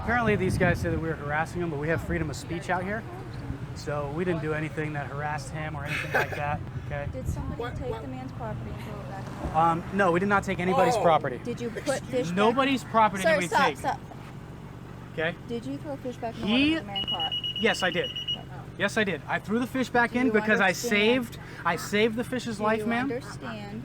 apparently these guys say that we were harassing him, but we have freedom of speech out here. So we didn't do anything that harassed him or anything like that, okay? Did somebody take the man's property and throw it back in the water? No, we did not take anybody's property. Did you put fish back? Nobody's property did we take. Stop. Okay? Did you throw fish back in the water that the man caught? Yes, I did. Yes, I did. I threw the fish back in because I saved the fish's life, ma'am. Do you understand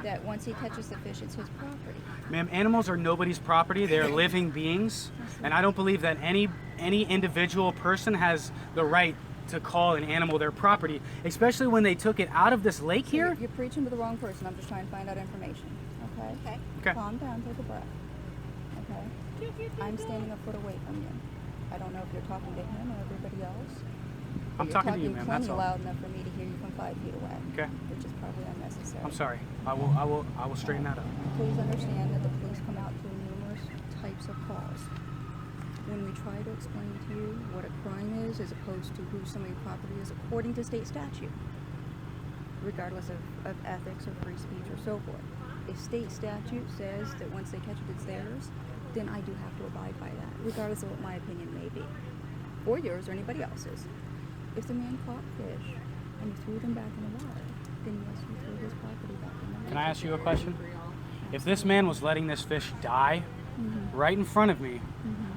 that once he catches the fish, it's his property? Ma'am, animals are nobody's property. They're living beings, and I don't believe that any individual person has the right to call an animal their property, especially when they took it out of this lake here. You're preaching to the wrong person. I'm just trying to find out information. Okay? Okay. Calm down, take a breath. Okay? I'm standing a foot away from you. I don't know if you're talking to him or everybody else. I'm talking to you, ma'am. That's all. You're talking loud enough for me to hear you from 5 feet away. Okay. Which is probably unnecessary. I'm sorry. I will straighten that up. Please understand that the police come out to numerous types of calls. When we try to explain to you what a crime is as opposed to who somebody's property is according to state statute, regardless of ethics or free speech or so forth. If state statute says that once they catch it, it's theirs, then I do have to abide by that, regardless of what my opinion may be, or yours or anybody else's. If the man caught fish and he threw them back in the water, then yes, he threw his property back in the water. Can I ask you a question? If this man was letting this fish die right in front of me,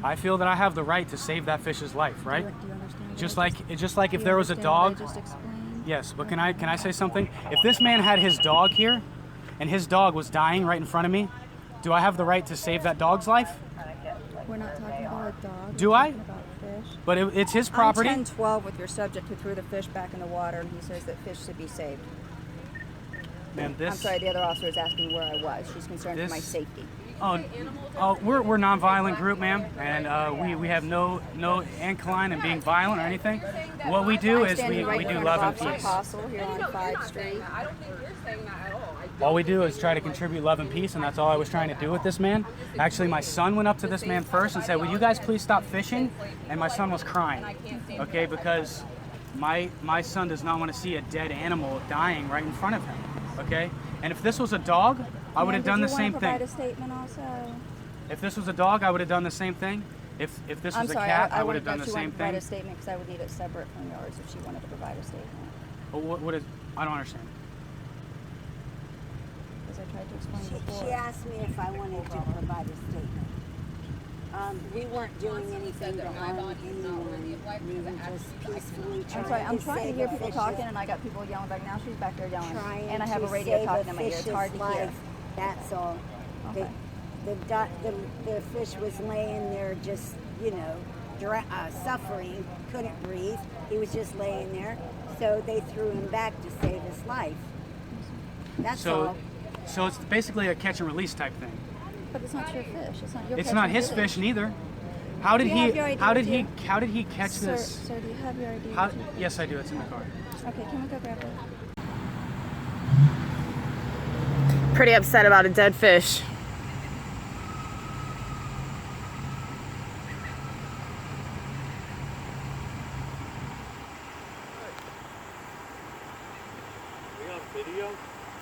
I feel that I have the right to save that fish's life, right? Do you understand? Just like if there was a dog. Yes, but can I say something? If this man had his dog here, and his dog was dying right in front of me, do I have the right to save that dog's life? We're not talking about a dog. Do I? But it's his property. I'm 10-12 with your subject who threw the fish back in the water, and he says that fish should be saved. Ma'am, I'm sorry, the other officer is asking where I was. She's concerned for my safety. We're a non-violent group, ma'am, and we have no incline in being violent or anything. What we do is we do love and peace. Here on 5th Street. All we do is try to contribute love and peace, and that's all I was trying to do with this man. Actually, my son went up to this man first and said, "Will you guys please stop fishing?" And my son was crying, okay, because my son does not want to see a dead animal dying right in front of him, okay? And if this was a dog, I would have done the same thing. Provide a statement also? If this was a dog, I would have done the same thing. If this was a cat, I would have done the same thing. Provide a statement because I would need it separate from yours if she wanted to provide a statement. Well, what is? I don't understand. As I tried to explain before. She asked me if I wanted to provide a statement. We weren't doing anything to harm anyone. We were just peacefully I'm trying to hear people talking, and I got people yelling back now. She's back there yelling, and I have a radio talking in my ear. It's hard to hear. That's all. Okay. The fish was laying there just, suffering, couldn't breathe. He was just laying there. So they threw him back to save his life. That's all. So it's basically a catch and release type thing. But it's not your fish. It's not your. It's not his fish neither. How did he catch this? Sir, do you have your ID? Yes, I do. It's in the car. Okay, can we go grab it? Pretty upset about a dead fish. We on video?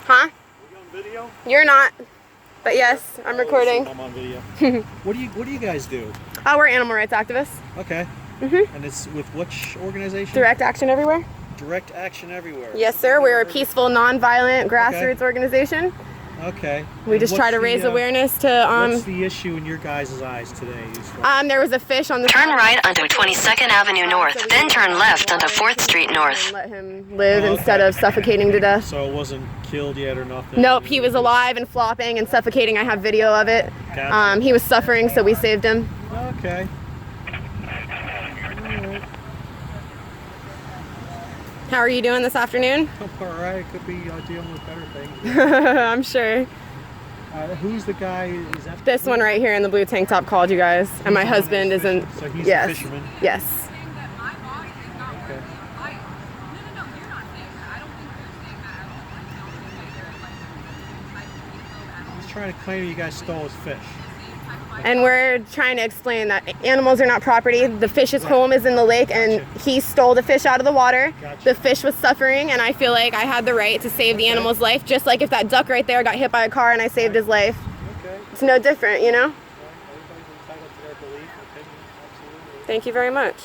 Huh? We on video? You're not. But yes, I'm recording. I'm on video. What do you guys do? We're animal rights activists. Okay. And it's with which organization? Direct Action Everywhere. Direct Action Everywhere. Yes, sir. We're a peaceful, non-violent grassroots organization. Okay. We just try to raise awareness to. What's the issue in your guys' eyes today? There was a fish on the. Turn right onto 22nd Avenue North, then turn left onto 4th Street North. Let him live instead of suffocating to death. So it wasn't killed yet or nothing? Nope, he was alive and flopping and suffocating. I have video of it. Gotcha. He was suffering, so we saved him. Okay. How are you doing this afternoon? I'm alright. Could be dealing with better things. I'm sure. Who's the guy? Is that this one right here in the blue tank top called you guys, and my husband isn't. So he's yes. a fisherman? Yes. Okay. He's trying to claim you guys stole his fish. And we're trying to explain that animals are not property. The fish's home is in the lake, and he stole the fish out of the water. The fish was suffering, and I feel like I had the right to save the animal's life, just like if that duck right there got hit by a car and I saved his life. Okay. It's no different, you know? Everybody's entitled to their belief and opinion. Thank you very much.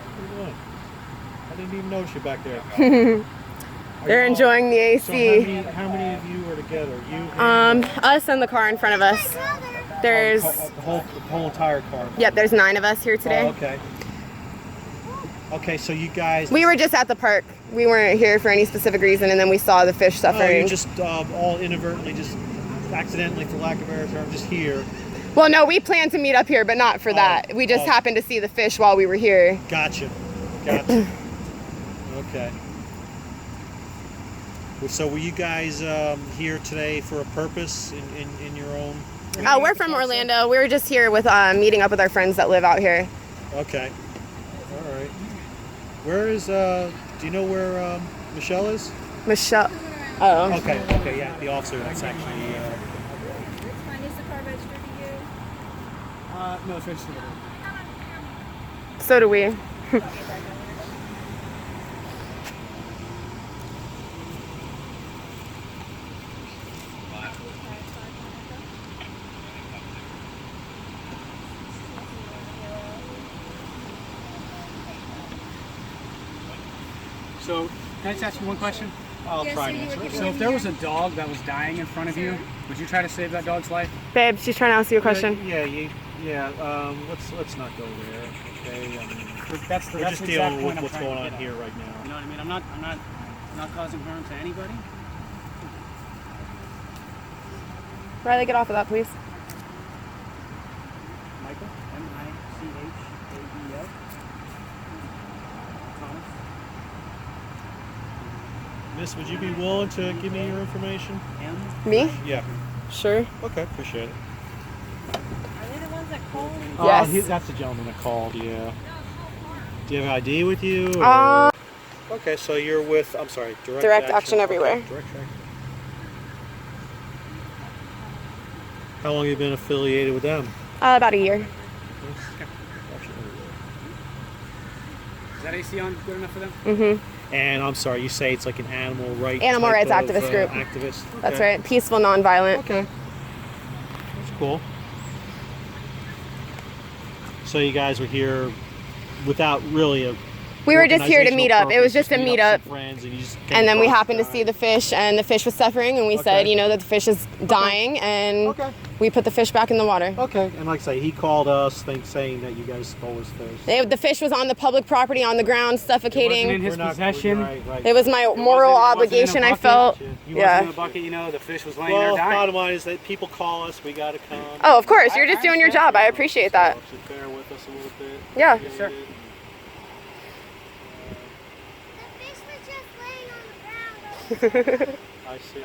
What are you doing? I didn't even notice you back there. They're enjoying the So AC. how many of you are together? You Us and the car in front of us. There's, the whole entire car. yep, there's 9 of us here today. Oh, okay. Okay, so you guys. We were just at the park. We weren't here for any specific reason, and then we saw the fish Oh, suffering. you're just all inadvertently, just accidentally, for lack of a better term, just here. Well, no, we planned to meet up here, but not for that. We just happened to see the fish while we were here. Gotcha. Gotcha. Okay. So were you guys here today for a purpose in your own? Oh, we're from Orlando. We were just here with meeting up with our friends that live out here. Okay. All right. Where is? Do you know where Michelle is? Michelle. Oh. Okay. Okay. Yeah, the officer. That's actually. Which one is the car registered to you? No, it's registered. So do we. So, can I just ask you one question? I'll Yes, try so and you answer were it. So, if there was a dog that was dying in front of you, would you try to save that dog's life? Babe, she's trying to ask you a question. Yeah. Let's not go there. Okay. I mean, That's the we're that's just the exact dealing point with I'm what's trying to going on get at. here right now. You know what I mean? I'm not causing harm to anybody. Riley, get off of that, please. Michael, M-I-C-H-A-E-L. Thomas. Miss, would you be willing to give me your information? M. Me? Yeah. Sure. Okay. Appreciate it. Are they the ones that called? Yes. That's the gentleman that called. Yeah. Do you have an ID with you? Or? Okay, so you're with. I'm sorry. Direct Action Everywhere. Okay, Direct Action. How long have you been affiliated with them? About a year. Is that AC on good enough for them? Mm-hmm. And I'm sorry, you say it's like an animal rights rights activist group. Activist. That's Okay. right. Peaceful, nonviolent. Okay. That's cool. So you guys were here without really a. We were just here to meet up. It was just a meet meet up. Friends, and you just And then we happened to see the fish, and the fish was suffering, and we said, Okay. you know, that the fish is dying, and Okay. we put the fish back in the water. Okay, and like I say, he called us, saying that you guys stole his fish. The fish was on the public property, on the ground, suffocating. in his possession. Right. It was my moral wasn't in a obligation, I bucket. felt. You Yeah. wasn't in the bucket, you know, the fish was laying Well, there dying. bottom line is that people call us, we gotta come. Oh, of course. You're just doing your job. I appreciate that. So bear with us a little bit. Yeah. Yes, sir. I see.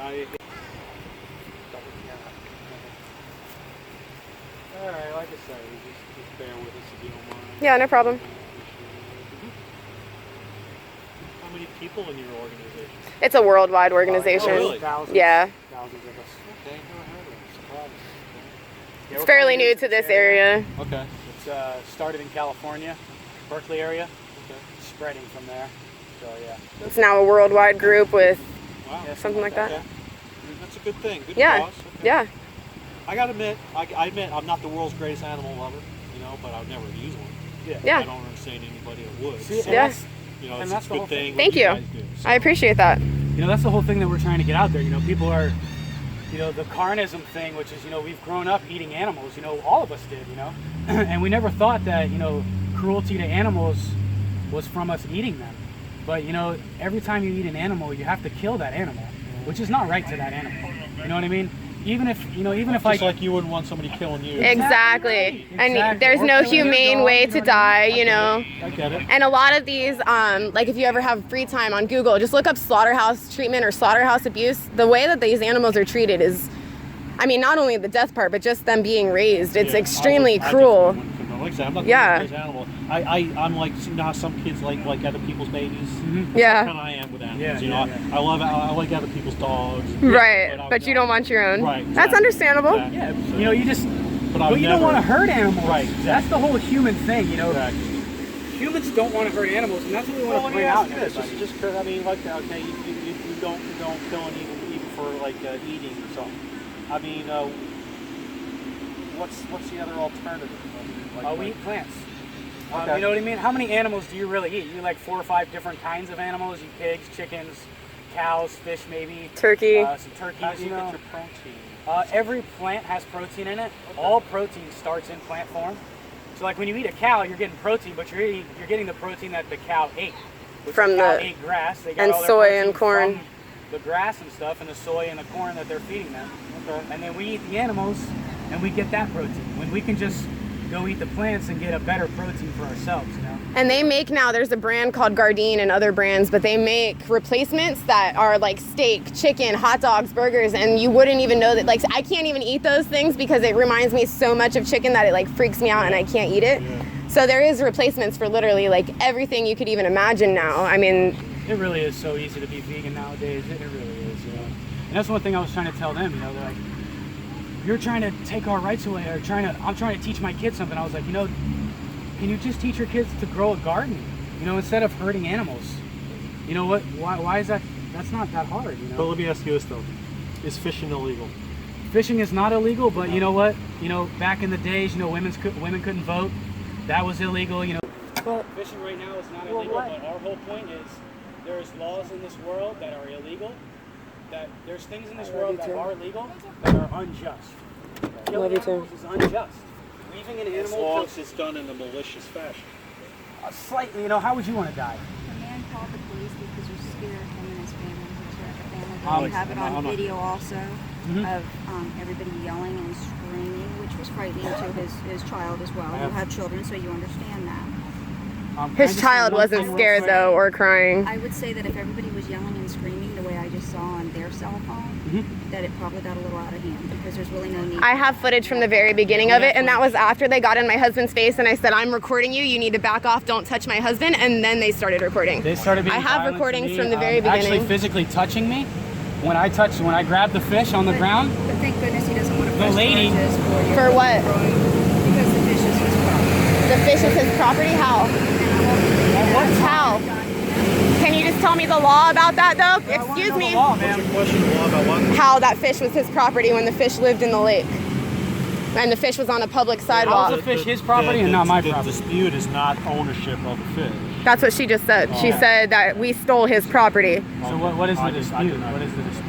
Alright, like I say, just bear with us if you don't mind. Yeah, no problem. How many people in your organization? It's a worldwide organization. Oh, really? Thousands. Yeah. Thousands of us. Okay, never heard of it. Surprised. Yeah, It's we're fairly kinda new to this area. Okay. It's started in California, Berkeley area, Okay. spreading from there. So yeah. It's now a worldwide group with Wow. something like that. Okay. That's a good thing. Good Yeah. cause. Okay. Yeah. I gotta admit, I admit I'm not the world's greatest animal lover, you know, but I'd never use one. Yeah. I don't understand anybody that would. See, So, Yeah. you know, and it's that's a the good whole thing. Thank what you. guys do. So, I appreciate that. You know, that's the whole thing that we're trying to get out there. You know, people are, you know, the carnism thing, which is, you know, we've grown up eating animals. You know, all of us did. You know, and we never thought that, you know, cruelty to animals was from us eating them. But you know, every time you eat an animal, you have to kill that animal, which is not right to that animal. You know what I mean? Even if Just like you wouldn't want somebody killing you. Exactly. And Exactly. there's Or no killing your humane dog, way you know to what I die, you know. I get it. And a lot of these, like if you ever have free time on Google, just look up slaughterhouse treatment or slaughterhouse abuse. The way that these animals are treated is, I mean, not only the death part, but just them being raised. It's Yeah, extremely I cruel. definitely wouldn't condone. Like I said, I'm not Yeah. the animal. I'm like, you know how some kids like other people's babies? Mm-hmm. Yeah. That's kind of I am with animals. Yeah, you know, yeah. I like other people's dogs. Right, but you don't want your own. Right. That's exactly, understandable. exactly. Yeah, So- you know, you just, But well, I've you don't never- want to hurt animals. Right, exactly. That's the whole human thing, you know. Exactly. Humans don't want to hurt animals, and that's what we want Well, to let me point out. ask in you this, everybody. just 'cause, I mean, like, okay, you don't kill them even for like eating or something. I mean, what's the other alternative? I mean, We eat plants. Okay. You know what I mean? How many animals do you really eat? You eat like 4 or 5 different kinds of animals. You eat pigs, chickens, cows, fish, maybe. Turkey. Some turkeys. how do you you know. get your protein? Every plant has protein in it. All protein starts in plant form. So like when you eat a cow, you're getting protein, but you're getting the protein that the cow ate. Which From the cow the- ate grass. They got and all their soy protein and corn. from the grass and stuff, and the soy and the corn that they're feeding them. Okay. And then we eat the animals, and we get that protein. When we can just go eat the plants and get a better protein for ourselves, you know. And they make now, there's a brand called Gardein and other brands, but they make replacements that are like steak, chicken, hot dogs, burgers, and you wouldn't even know that. Like, I can't even eat those things because it reminds me so much of chicken that it like freaks me out and I can't eat it. Yeah. So there is replacements for literally like everything you could even imagine now. I mean, It really is so easy to be vegan nowadays. It really is, you know. And that's one thing I was trying to tell them, you know, they're like, you're trying to take our rights away, or I'm trying to teach my kids something. I was like, you know, can you just teach your kids to grow a garden, you know, instead of hurting animals? You know what? Why is that? That's not that hard, you know. But let me ask you this though: is fishing illegal? Fishing is not illegal, but you know what? You know, back in the days, you know, women couldn't vote. That was illegal, you know. well, Fishing right now is not illegal, but our whole point is there's laws in this world that are illegal. That there's things in this world that are legal that are unjust. Killing animals is unjust. Leaving an As animal long to as it's done in a malicious fashion. slightly, you know, how would you want to die? The man called the police because they're scared him and his family. He's a family. Oh, We have it on video also Mhm. of everybody yelling and screaming, which was frightening to his child as well. You have children, so you understand that. Can I his just say child one wasn't thing real scared quick? though or crying. I would say that if everybody was yelling and screaming the way I just saw on their cell phone, that it probably got a little out of hand because there's really no need. I have footage from the very beginning of it, and that was after they got in my husband's face and I said, I'm recording you, you need to back off, don't touch my husband, and then they started recording. They started being I have violent to recordings me, from the very actually beginning. physically touching me. When I grabbed the fish on the ground, But thank goodness he doesn't want to The press lady- charges for you. For what? Because the fish is his problem. The fish is his property? How? How? Can you just tell me the law about that though? Excuse me. law, What's man. your question, Law, about what? How that fish was his property when the fish lived in the lake. And the fish was on a public sidewalk. the fish his property and not my The property? dispute is not ownership of the fish. That's what she just said. She said that we stole his property. So what is the I dispute? did not- What is the dispute?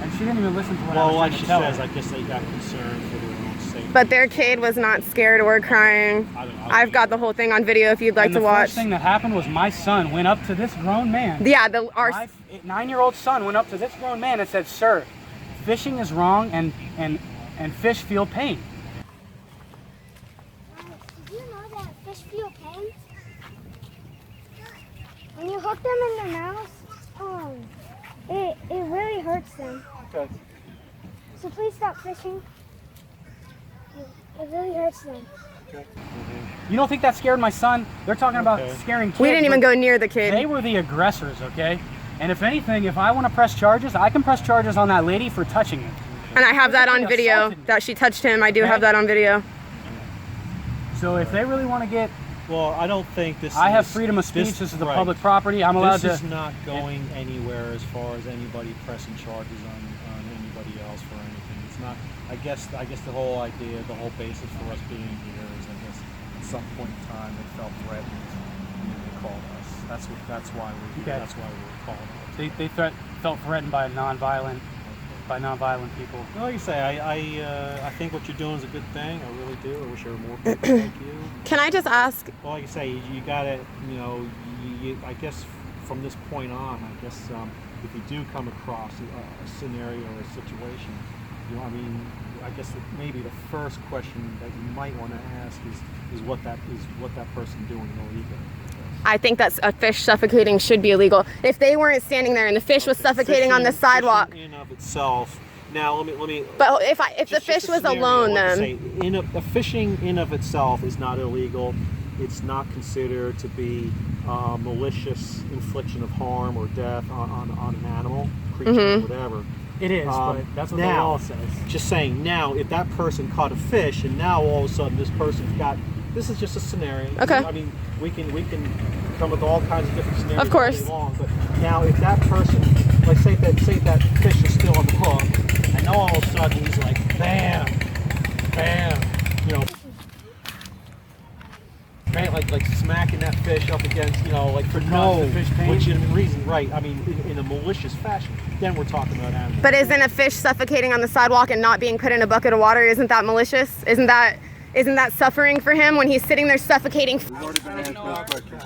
And she didn't even listen to what I Well, was like trying she to tell says, her. I guess they got concerned for their own safety. But their kid was not scared or crying. I don't know. I've got the whole thing on video if you'd like And to the watch. first thing that happened was my son went up to this grown man. Yeah, My 9-year-old son went up to this grown man and said, "Sir, fishing is wrong, and fish feel pain." Did you know that fish feel pain? When you hook them in their mouths, it really hurts them. Okay. So please stop fishing. It really hurts them. You don't think that scared my son? They're talking about Okay. scaring kids. we didn't even but go near the They kid. were the aggressors, okay? And if anything, if I want to press charges, I can press charges on that lady for touching him. And I have that on Physically video assaulted me. that she touched him. I do Okay. have that on video. So if they really want to get, Well, I don't think this I have is- freedom of speech. This is the right. public property. I'm allowed This to. is not going anywhere as far as anybody pressing charges on anybody else for anything. It's not. I guess the whole idea, the whole basis for us being here is, I guess, at some point in time they felt threatened and they called us. That's why we Okay. That's why we were called out. They felt threatened by nonviolent people. Well, like you say, I think what you're doing is a good thing. I really do. I wish there were more people like you. Can I just ask? Well, like you say, you gotta, I guess from this point on, I guess if you do come across a scenario or a situation, I mean, I guess maybe the first question that you might want to ask is what that person doing illegal. I think that a fish suffocating should be illegal. If they weren't standing there and the fish was suffocating on the sidewalk. Fishing in of itself. Now let me. But if the Just fish a was scenario, alone, like I then say, fishing in of itself is not illegal. it's not considered to be malicious infliction of harm or death on an animal, creature, whatever. It is, but that's what the now, law says. Just saying, now, if that person caught a fish and now all of a sudden this person's got, this is just a scenario. Okay. I mean, we can come with all kinds of different scenarios. Of course. all day long, but now if that person, like say that fish is still on the hook, and all of a sudden he's like, bam, bam, you know, right, like smacking that fish up against, you know, like for no legitimate reason, right? I mean, in a malicious fashion. Then we're talking about animals. But isn't a fish suffocating on the sidewalk and not being put in a bucket of water, isn't that malicious? Isn't that suffering for him when he's sitting there suffocating? We've already been asked those questions.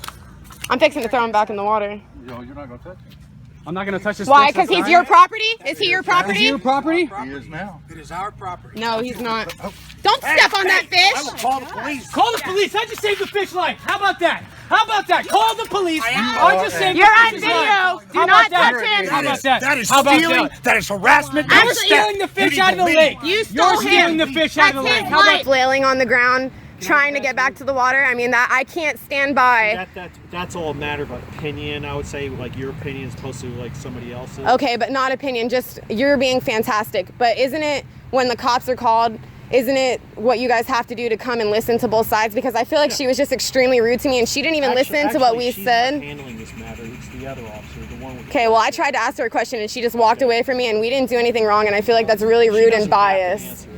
I'm fixing to throw him back in the water. You're not going to touch him? I'm not going to touch this. Why? fish, Because that's he's fine. your property? Is he your Is property? he your property? He is now. It is our property. No, he's not. Don't step on that I will fish. call the police. Call the police. I just saved the fish life. How about that? How about that? Call the police. I just saved You're the on fish's video. life. Do How not about that? touch him. How about that? That is How about stealing. that? That is harassment. You're You're stealing the fish out of the lake. You stole You're stealing him. the fish out of the lake. That's How his about life. Flailing on the ground, trying to get back to the water. I mean, that I can't stand by. That's all a matter of opinion. I would say, like, your opinion is opposed to like somebody else's. Okay, but not opinion. Just you're being fantastic. But isn't it when the cops are called? Isn't it what you guys have to do to come and listen to both sides? Because I feel like she was just extremely rude to me, and she didn't even listen to what we she's said. Not handling this matter. It's the other officer, the one with. Okay, well, I tried to ask her a question, and she just walked away from me, and we didn't do anything wrong, and I feel like that's really rude and biased.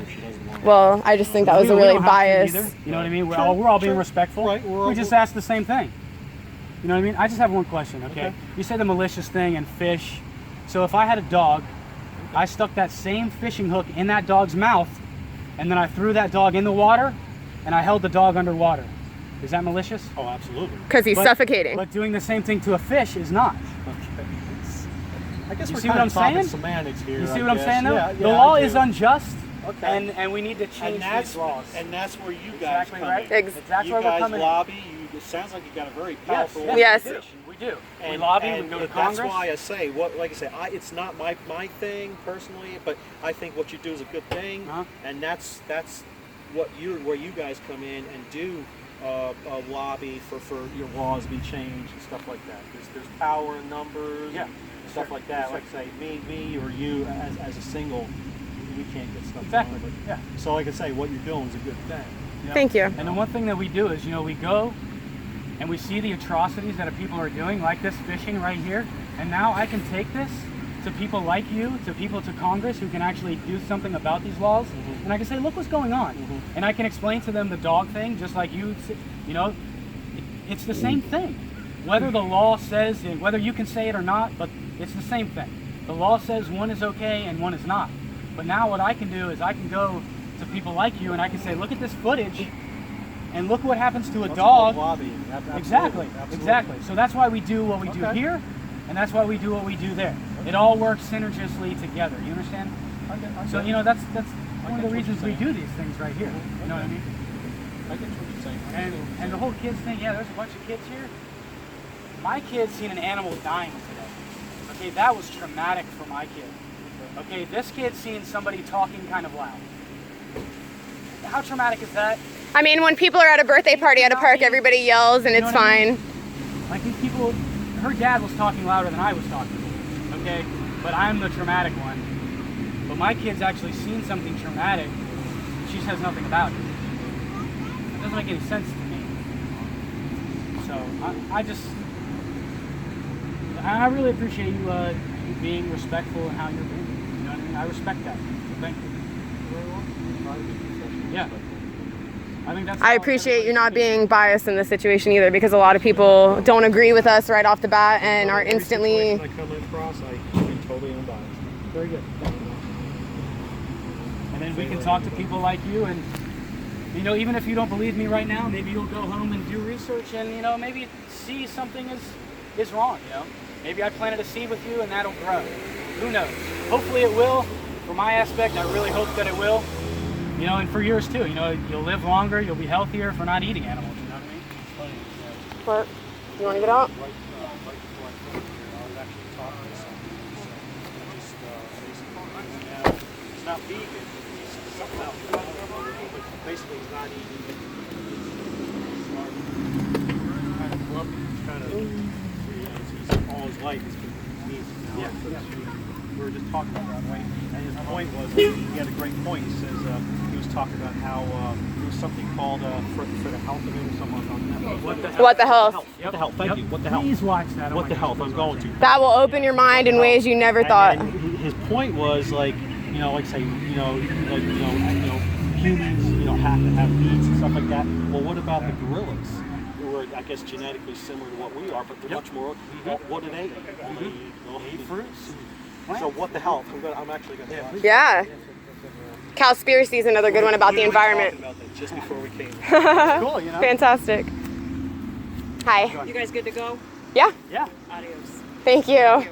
Well, I just think that was a really biased. You know what I mean? We're all being respectful. Right, We just asked the same thing. You know what I mean? I just have one question, okay? You say the malicious thing and fish. So if I had a dog, I stuck that same fishing hook in that dog's mouth, and then I threw that dog in the water, and I held the dog underwater. Is that malicious? Oh, absolutely. Because he's suffocating. But doing the same thing to a fish is not. I guess You we're see kind what I'm of talking saying? semantics here. You see I what I'm guess. saying, though? Yeah, The yeah, law I do. is unjust, Okay. and we need to change these laws. And that's where you guys Exactly come right. in. That's You where we're guys coming in. lobby. It sounds like you've got a very powerful Yes. organization. We do. We And, lobby, and we go to that's Congress. why I say, like I say, it's not my thing personally, but I think what you do is a good thing, and that's where you guys come in and do lobby for your laws to be changed and stuff like that. There's power in numbers, stuff like that. Like say, me or you as a single, we can't get stuff done. But, Yeah. So like I say, what you're doing is a good thing. Thank you. And the one thing that we do is, we go and we see the atrocities that people are doing, like this fishing right here, and now I can take this to people like you, to people to Congress who can actually do something about these laws, and I can say, look what's going on. And I can explain to them the dog thing, just like it's the same thing. Whether the law says, whether you can say it or not, but it's the same thing. The law says one is okay and one is not. But now what I can do is I can go to people like you and I can say, look at this footage, and look what happens to a dog. Lobbying. Absolutely. Exactly. So that's why we do what we do here, and that's why we do what we do there. It all works synergistically together. You understand? So that's one of the reasons we do these things right here. You know what I mean? I get what you're saying. And the whole kids thing, there's a bunch of kids here. My kid seen an animal dying today. Okay, that was traumatic for my kid. Okay, this kid seen somebody talking kind of loud. How traumatic is that? I mean, when people are at a birthday party at a park, everybody yells and it's fine. Like these people, her dad was talking louder than I was talking. Okay, but I'm the traumatic one. But my kid's actually seen something traumatic. She says nothing about it. It doesn't make any sense to me. So I really appreciate you being respectful in how you're being. You know what I mean? I respect that. So thank you. Yeah. I think that's. I appreciate you not being biased in this situation either, because a lot of people don't agree with us right off the bat and are instantly. Every situation I come across, I can be totally unbiased. Very good. And then we can talk to people like you, and even if you don't believe me right now, maybe you'll go home and do research, and maybe see something is wrong. Maybe I planted a seed with you, and that'll grow. Who knows? Hopefully it will. For my aspect, I really hope that it will. And for yours too. You'll live longer, you'll be healthier for not eating animals. You know what I mean? What? You want to get out? Right before I came here, I was actually talking to somebody. Just basically, he's not vegan. He's something else. But basically, he's not eating. life is needs now. Yeah. So we were just talking about that, right? And his point was, he had a great point. He says he was talking about how there was something called for the health of it or something on that. What the What the health? What the health? Thank you. What the health? Please watch that. Oh What my the God, health? please I'm watch going to. That will open your mind in ways you never thought. And his point was like, you know, like say, humans, have to have needs and stuff like that. Well, what about the gorillas, who are, I guess, genetically similar to what we are, but they're much more. What do they eat? They eat fruits. So what the health? I'm actually going to. Yeah. Cowspiracy is another good one about the environment. About that just before we came. Cool, you know. Fantastic. Hi. You guys good to go? Yeah. Yeah. Adios. Thank you.